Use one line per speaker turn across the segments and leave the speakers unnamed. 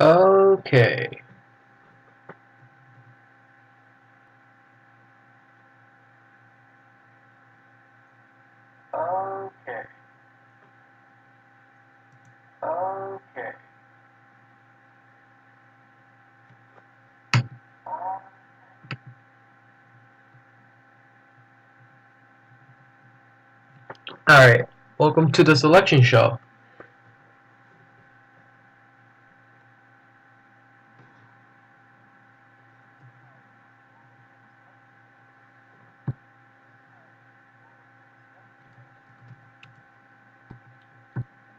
Okay. Okay. Okay. Alright. Welcome to the selection show.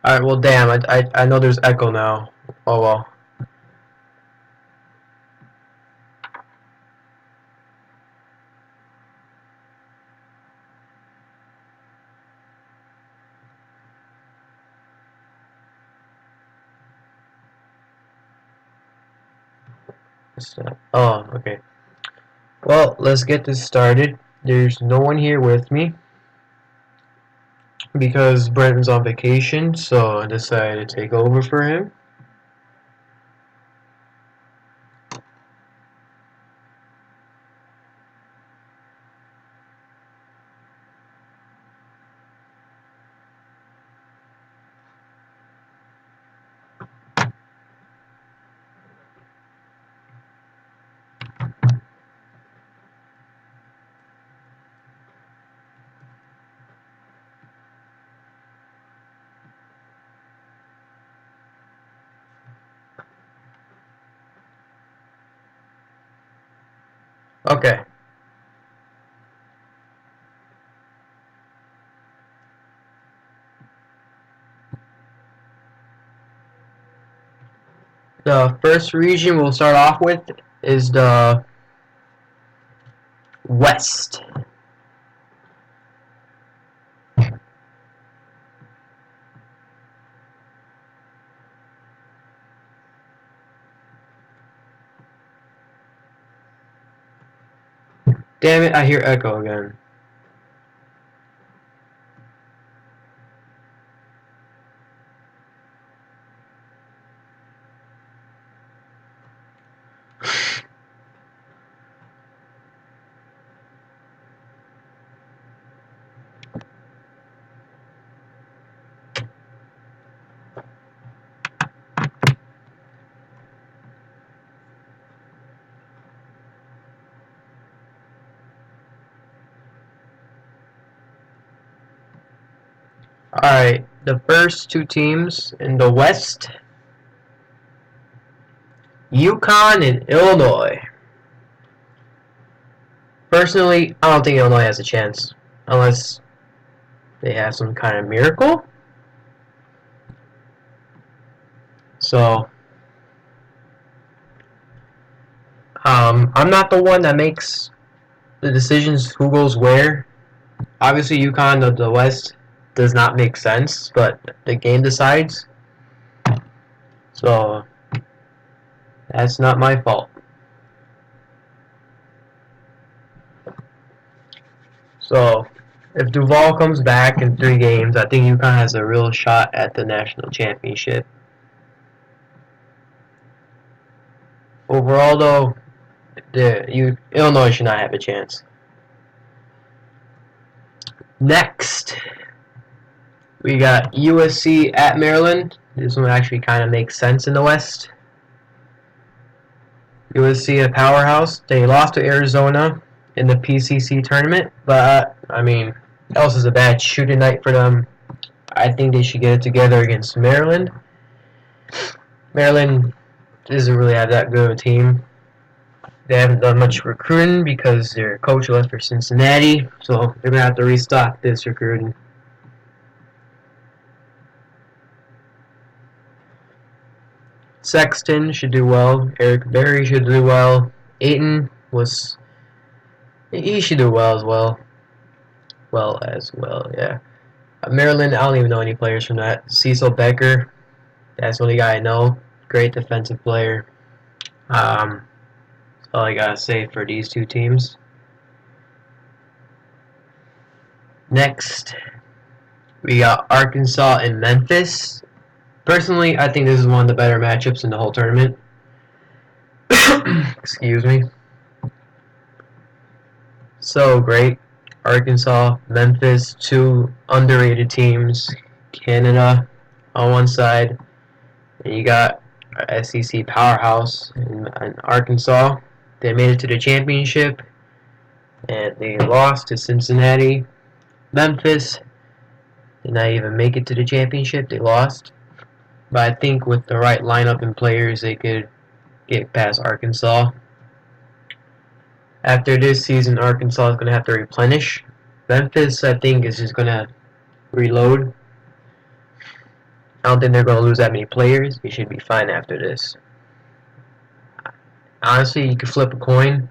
Alright, well damn, I know there's echo now. Oh well. Oh, okay. Well, let's get this started. There's no one here with me because Brenton's on vacation, so I decided to take over for him. Okay. The first region we'll start off with is the West. Damn it, I hear echo again. Alright, the first two teams in the West, UConn and Illinois. Personally, I don't think Illinois has a chance unless they have some kind of miracle. So, I'm not the one that makes the decisions who goes where. Obviously, UConn of the West does not make sense, but the game decides. So, that's not my fault. So, if Duval comes back in 3 games, I think UConn has a real shot at the national championship. Overall, though, Illinois should not have a chance. Next, we got USC at Maryland. This one actually kind of makes sense in the West. USC, a powerhouse. They lost to Arizona in the PCC tournament, but I mean, else is a bad shooting night for them. I think they should get it together against Maryland. Maryland doesn't really have that good of a team. They haven't done much recruiting because their coach left for Cincinnati, so they're gonna have to restock this recruiting. Sexton should do well. Eric Berry should do well. Ayton he should do well as well. Yeah. Maryland, I don't even know any players from that. Cecil Becker, that's the only guy I know. Great defensive player. That's all I gotta say for these two teams. Next, we got Arkansas and Memphis. Personally, I think this is one of the better matchups in the whole tournament. Excuse me. So great. Arkansas, Memphis, two underrated teams. Canada on one side, and you got SEC powerhouse in Arkansas. They made it to the championship, and they lost to Cincinnati. Memphis did not even make it to the championship. They lost. But I think with the right lineup and players, they could get past Arkansas. After this season, Arkansas is going to have to replenish. Memphis, I think, is just going to reload. I don't think they're going to lose that many players. They should be fine after this. Honestly, you could flip a coin.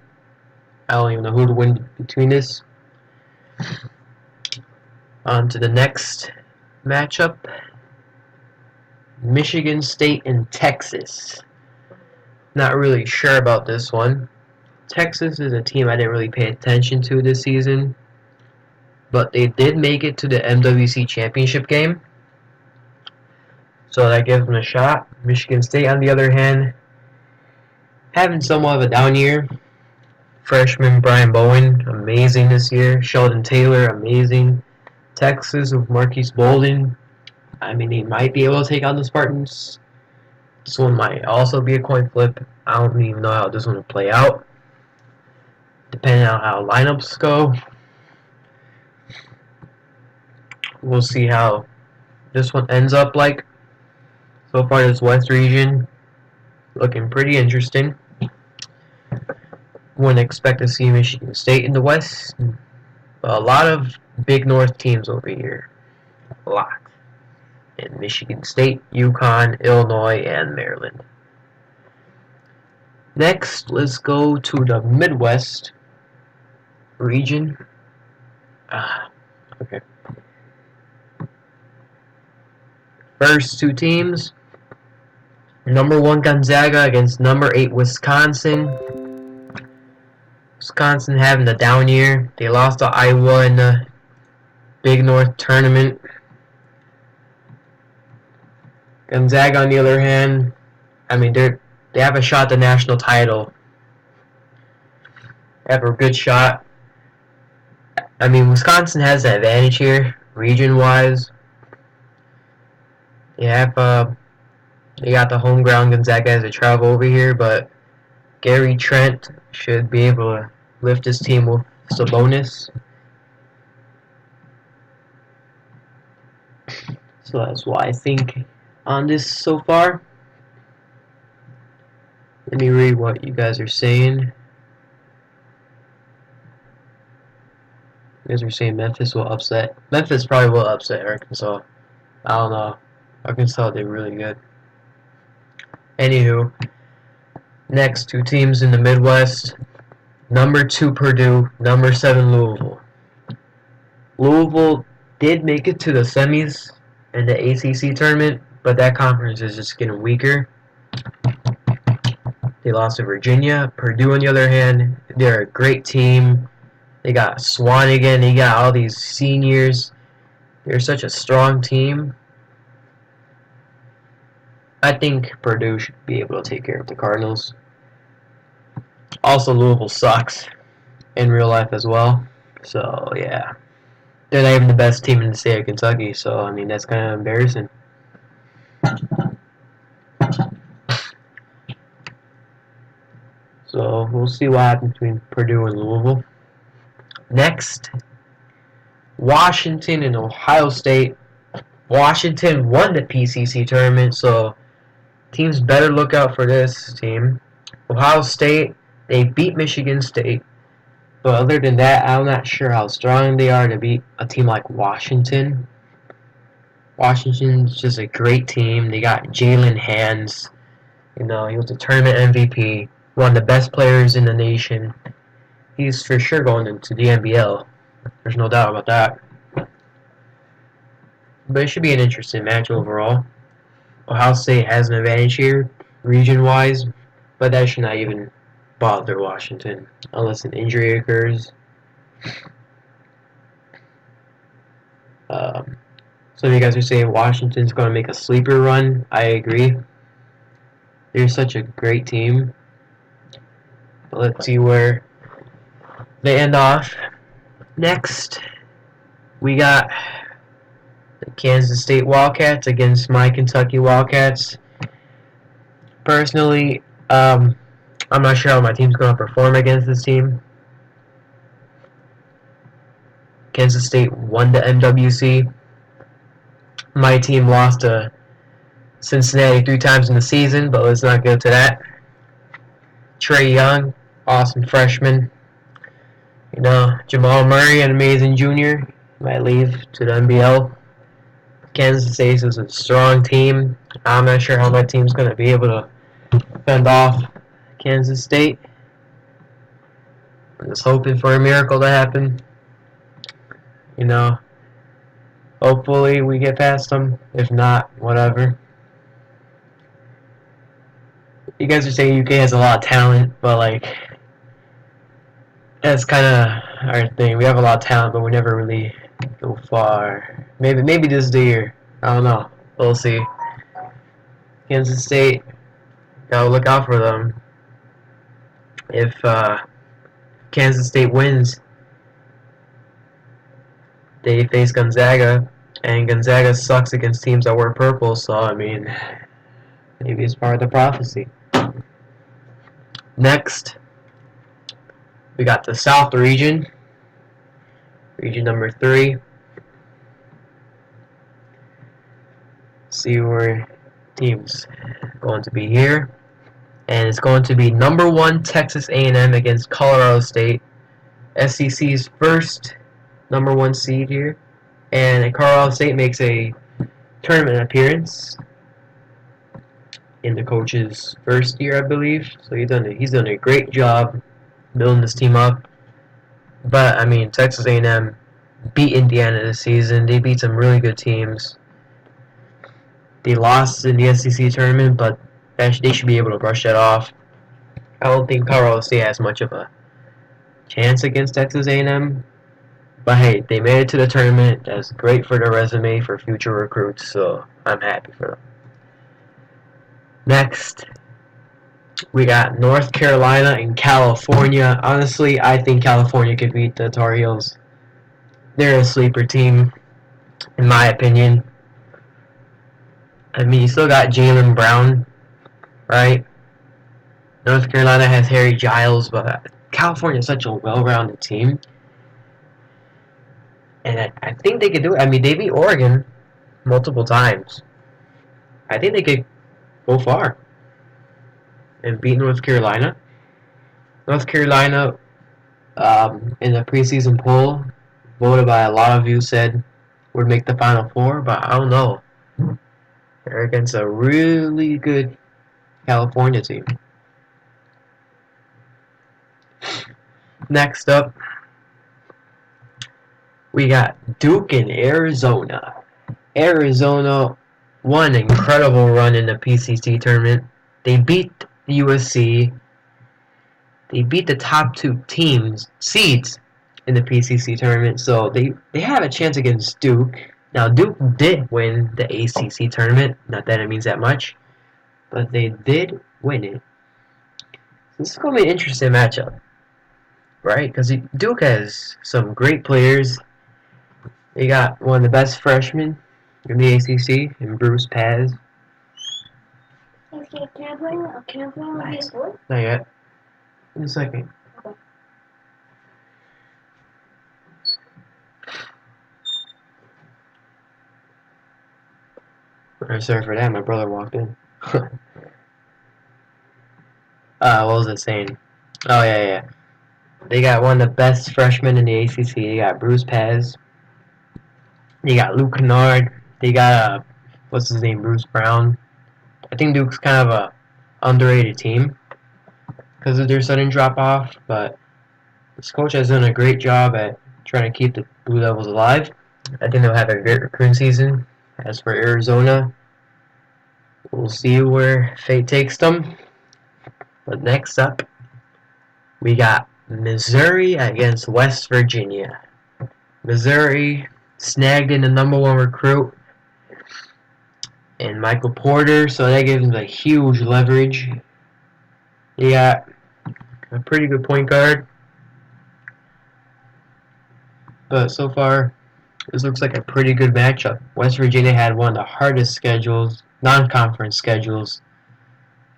I don't even know who to win between this. On to the next matchup. Michigan State and Texas. Not really sure about this one. Texas is a team I didn't really pay attention to this season, but they did make it to the MWC championship game, so that gives them a shot. Michigan State, on the other hand, having somewhat of a down year. Freshman Brian Bowen, amazing this year. Sheldon Taylor, amazing. Texas with Marquise Bolden. I mean, he might be able to take on the Spartans. This one might also be a coin flip. I don't even know how this one will play out, depending on how lineups go. We'll see how this one ends up like. So far, this West region looking pretty interesting. Wouldn't expect to see Michigan State in the West. But a lot of big North teams over here. A lot. In Michigan State, UConn, Illinois, and Maryland. Next, let's go to the Midwest region. Okay. First two teams. Number 1 Gonzaga against number 8 Wisconsin. Wisconsin having a down year. They lost to Iowa in the Big North tournament. Gonzaga, on the other hand, I mean, they have a shot at the national title. They have a good shot. I mean, Wisconsin has the advantage here, region-wise. They got the home ground. Gonzaga has to travel over here, but Gary Trent should be able to lift his team with Sabonis. So that's why I think on this so far. Let me read what you guys are saying. You guys are saying Memphis will upset. Memphis probably will upset Arkansas. I don't know. Arkansas did really good. Anywho, next two teams in the Midwest. Number 2 Purdue, number 7 Louisville. Louisville did make it to the semis in the ACC tournament, but that conference is just getting weaker. They lost to Virginia. Purdue, on the other hand, they're a great team. They got Swanigan. They got all these seniors. They're such a strong team. I think Purdue should be able to take care of the Cardinals. Also, Louisville sucks in real life as well. So, yeah. They're not even the best team in the state of Kentucky. So, I mean, that's kind of embarrassing. So, we'll see what happens between Purdue and Louisville. Next, Washington and Ohio State. Washington won the PCC tournament, so teams better look out for this team. Ohio State, they beat Michigan State. But other than that, I'm not sure how strong they are to beat a team like Washington. Washington's just a great team. They got Jalen Hands. You know, he was a tournament MVP. One of the best players in the nation. He's for sure going into the NBL. There's no doubt about that. But it should be an interesting match overall. Ohio State has an advantage here, region-wise, but that should not even bother Washington unless an injury occurs. Some of you guys are saying Washington's going to make a sleeper run. I agree. They're such a great team. But let's see where they end off. Next, we got the Kansas State Wildcats against my Kentucky Wildcats. Personally, I'm not sure how my team's going to perform against this team. Kansas State won the MWC. My team lost to Cincinnati 3 times in the season, but let's not go to that. Trae Young, awesome freshman. Jamal Murray, an amazing junior, might leave to the NBL. Kansas State is a strong team. I'm not sure how my team's going to be able to fend off Kansas State. I'm just hoping for a miracle to happen. Hopefully we get past them. If not, whatever. You guys are saying UK has a lot of talent, but that's kind of our thing. We have a lot of talent, but we never really go far. Maybe this is the year. I don't know. We'll see. Kansas State, gotta look out for them. If Kansas State wins, they face Gonzaga, and Gonzaga sucks against teams that wear purple, so maybe it's part of the prophecy. Next, we got the South region, region number 3. See where teams going to be here, and it's going to be number 1 Texas A&M against Colorado State, SEC's first number 1 seed here, and Colorado State makes a tournament appearance in the coach's first year, I believe. So he's done a great job building this team up. But Texas A&M beat Indiana this season. They beat some really good teams. They lost in the SEC tournament, but they should be able to brush that off. I don't think Colorado State has much of a chance against Texas A&M. But hey, they made it to the tournament. That's great for their resume for future recruits, so I'm happy for them. Next, we got North Carolina and California. Honestly, I think California could beat the Tar Heels. They're a sleeper team, in my opinion. You still got Jaylen Brown, right? North Carolina has Harry Giles, but California is such a well-rounded team. And I think they could do it. They beat Oregon multiple times. I think they could go far and beat North Carolina. North Carolina, in the preseason poll, voted by a lot of you, said would make the Final Four, but I don't know. They're against a really good California team. Next up, we got Duke in Arizona. Arizona won an incredible run in the PCC tournament. They beat the USC. They beat the top 2 seeds in the PCC tournament, so they have a chance against Duke. Now, Duke did win the ACC tournament. Not that it means that much, but they did win it. This is going to be an interesting matchup, right? Because Duke has some great players. They got one of the best freshmen in the ACC, in Bruce Paz.
Can I play on high school?
Not yet. In a second.
Okay.
Sorry for that, my brother walked in. What was it saying? Oh, yeah. They got one of the best freshmen in the ACC. They got Bruce Paz. They got Luke Kennard. They got, what's his name, Bruce Brown. I think Duke's kind of a underrated team because of their sudden drop-off, but this coach has done a great job at trying to keep the Blue Devils alive. I think they'll have a great recruiting season. As for Arizona, we'll see where fate takes them. But next up, we got Missouri against West Virginia. Missouri snagged in the number 1 recruit and Michael Porter, so that gives him a huge leverage. He got a pretty good point guard, but so far this looks like a pretty good matchup. West Virginia had one of the hardest schedules, non-conference schedules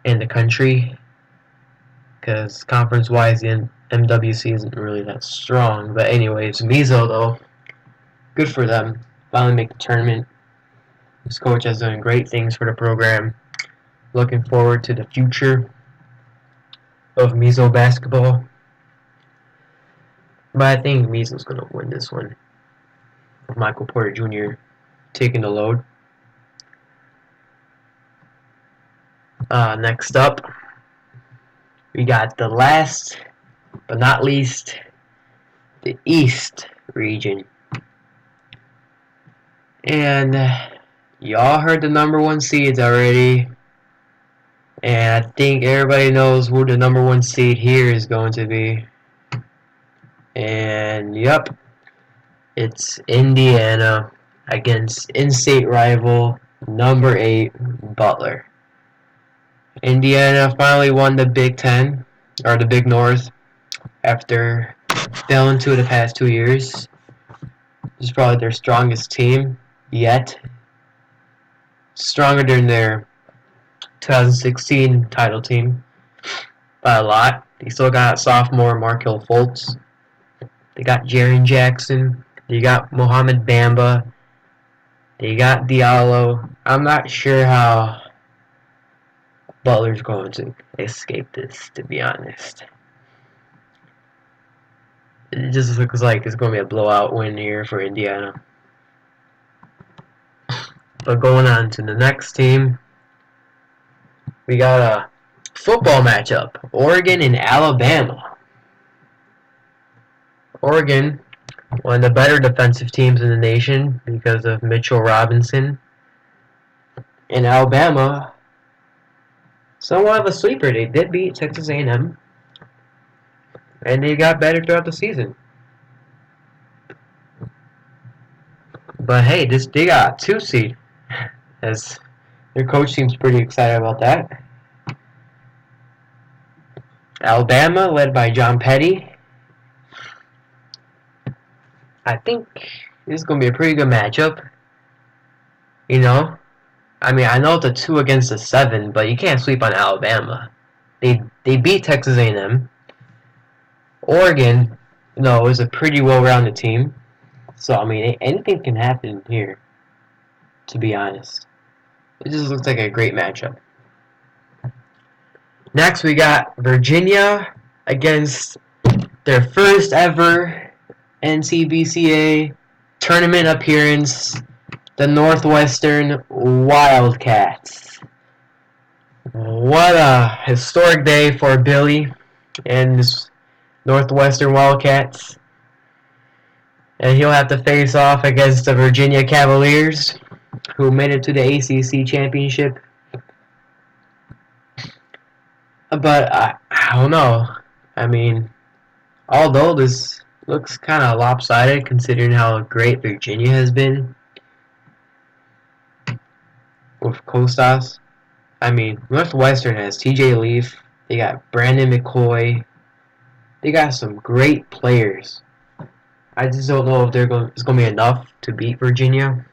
in the country, because conference-wise the MWC isn't really that strong. But anyways, Mizo though, good for them. Finally make the tournament. This coach has done great things for the program. Looking forward to the future of Mizo basketball. But I think Mizo's going to win this one. With Michael Porter Jr. taking the load. Next up, we got the last but not least, the East region. And y'all heard the number one seeds already. And I think everybody knows who the number one seed here is going to be. And yep, it's Indiana against in-state rival number 8 Butler. Indiana finally won the Big Ten, or the Big North, after failing to the past 2 years. This is probably their strongest team yet. Stronger than their 2016 title team by a lot. They still got sophomore Markelle Fultz. They got Jaren Jackson. They got Mohamed Bamba. They got Diallo. I'm not sure how Butler's going to escape this, to be honest. It just looks like it's going to be a blowout win here for Indiana. But going on to the next team, we got a football matchup. Oregon and Alabama. Oregon, one of the better defensive teams in the nation because of Mitchell Robinson. And Alabama, somewhat of a sleeper. They did beat Texas A&M. And they got better throughout the season. But hey, they got a 2 seed. As their coach seems pretty excited about that. Alabama, led by John Petty. I think this is going to be a pretty good matchup. You know? I mean, I know it's a 2 against a 7, but you can't sleep on Alabama. They beat Texas A&M. Oregon, is a pretty well-rounded team. So, I mean, anything can happen here, to be honest. It just looks like a great matchup. Next, we got Virginia against their first ever NCBCA tournament appearance, the Northwestern Wildcats. What a historic day for Billy and his Northwestern Wildcats. And he'll have to face off against the Virginia Cavaliers, who made it to the ACC championship. But I don't know. I mean, although this looks kind of lopsided considering how great Virginia has been with Kostas. I mean, Northwestern has TJ Leaf. They got Brandon McCoy. They got some great players. I just don't know if it's going to be enough to beat Virginia.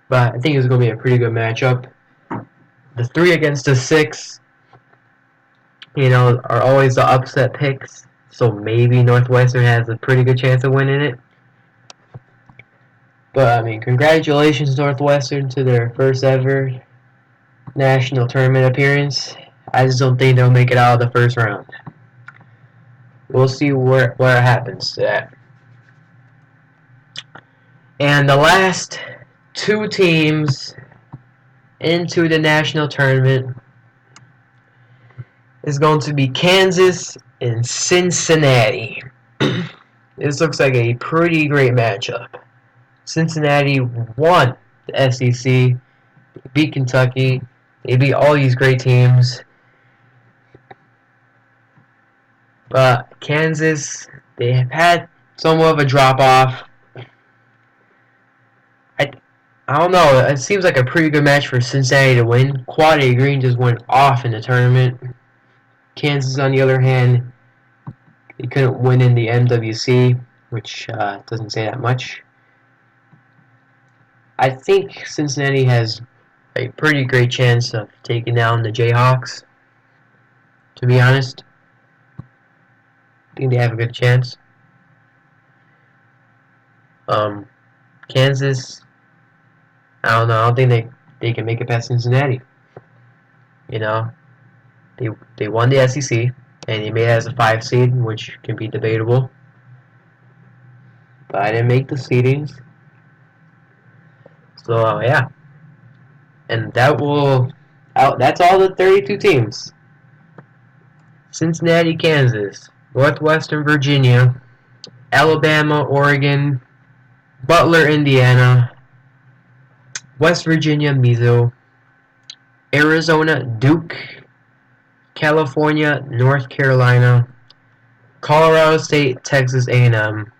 But I think it's going to be a pretty good matchup. The 3 against the 6, are always the upset picks. So maybe Northwestern has a pretty good chance of winning it. But, I mean, congratulations, Northwestern, to their first ever national tournament appearance. I just don't think they'll make it out of the first round. We'll see where it happens to that. And the last 2 teams into the national tournament is going to be Kansas and Cincinnati. This looks like a pretty great matchup. Cincinnati won the SEC, beat Kentucky, they beat all these great teams. But Kansas, they have had somewhat of a drop-off. I don't know. It seems like a pretty good match for Cincinnati to win. Quade Green just went off in the tournament. Kansas, on the other hand, he couldn't win in the NWC, which doesn't say that much. I think Cincinnati has a pretty great chance of taking down the Jayhawks. To be honest, I think they have a good chance. Um, Kansas, I don't know. I don't think they can make it past Cincinnati. You know, they won the SEC and they made it as a 5 seed, which can be debatable. But I didn't make the seedings, so yeah. And that will out. That's all the 32 teams. Cincinnati, Kansas, Northwestern Virginia, Alabama, Oregon, Butler, Indiana, West Virginia, Mizzou, Arizona, Duke, California, North Carolina, Colorado State, Texas A&M,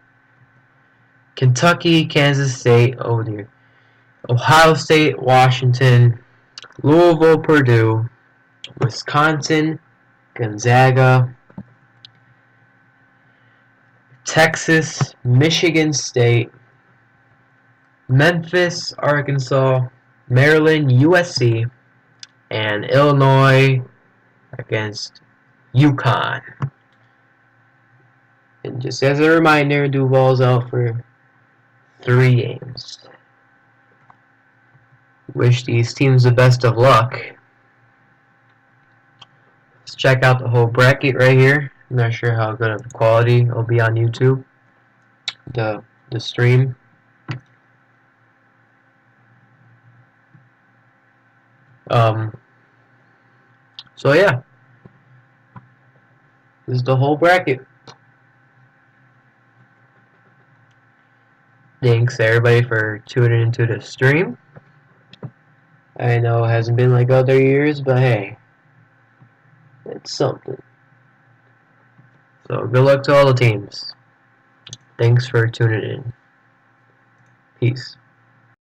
Kentucky, Kansas State, oh dear, Ohio State, Washington, Louisville, Purdue, Wisconsin, Gonzaga, Texas, Michigan State, Memphis, Arkansas, Maryland, USC, and Illinois against UConn. And just as a reminder, Duval's out for 3 games. Wish these teams the best of luck. Let's check out the whole bracket right here. I'm not sure how good of quality it'll be on YouTube. The stream. So yeah, this is the whole bracket. Thanks everybody for tuning into the stream. I know it hasn't been like other years, but hey, it's something. So good luck to all the teams. Thanks for tuning in. Peace.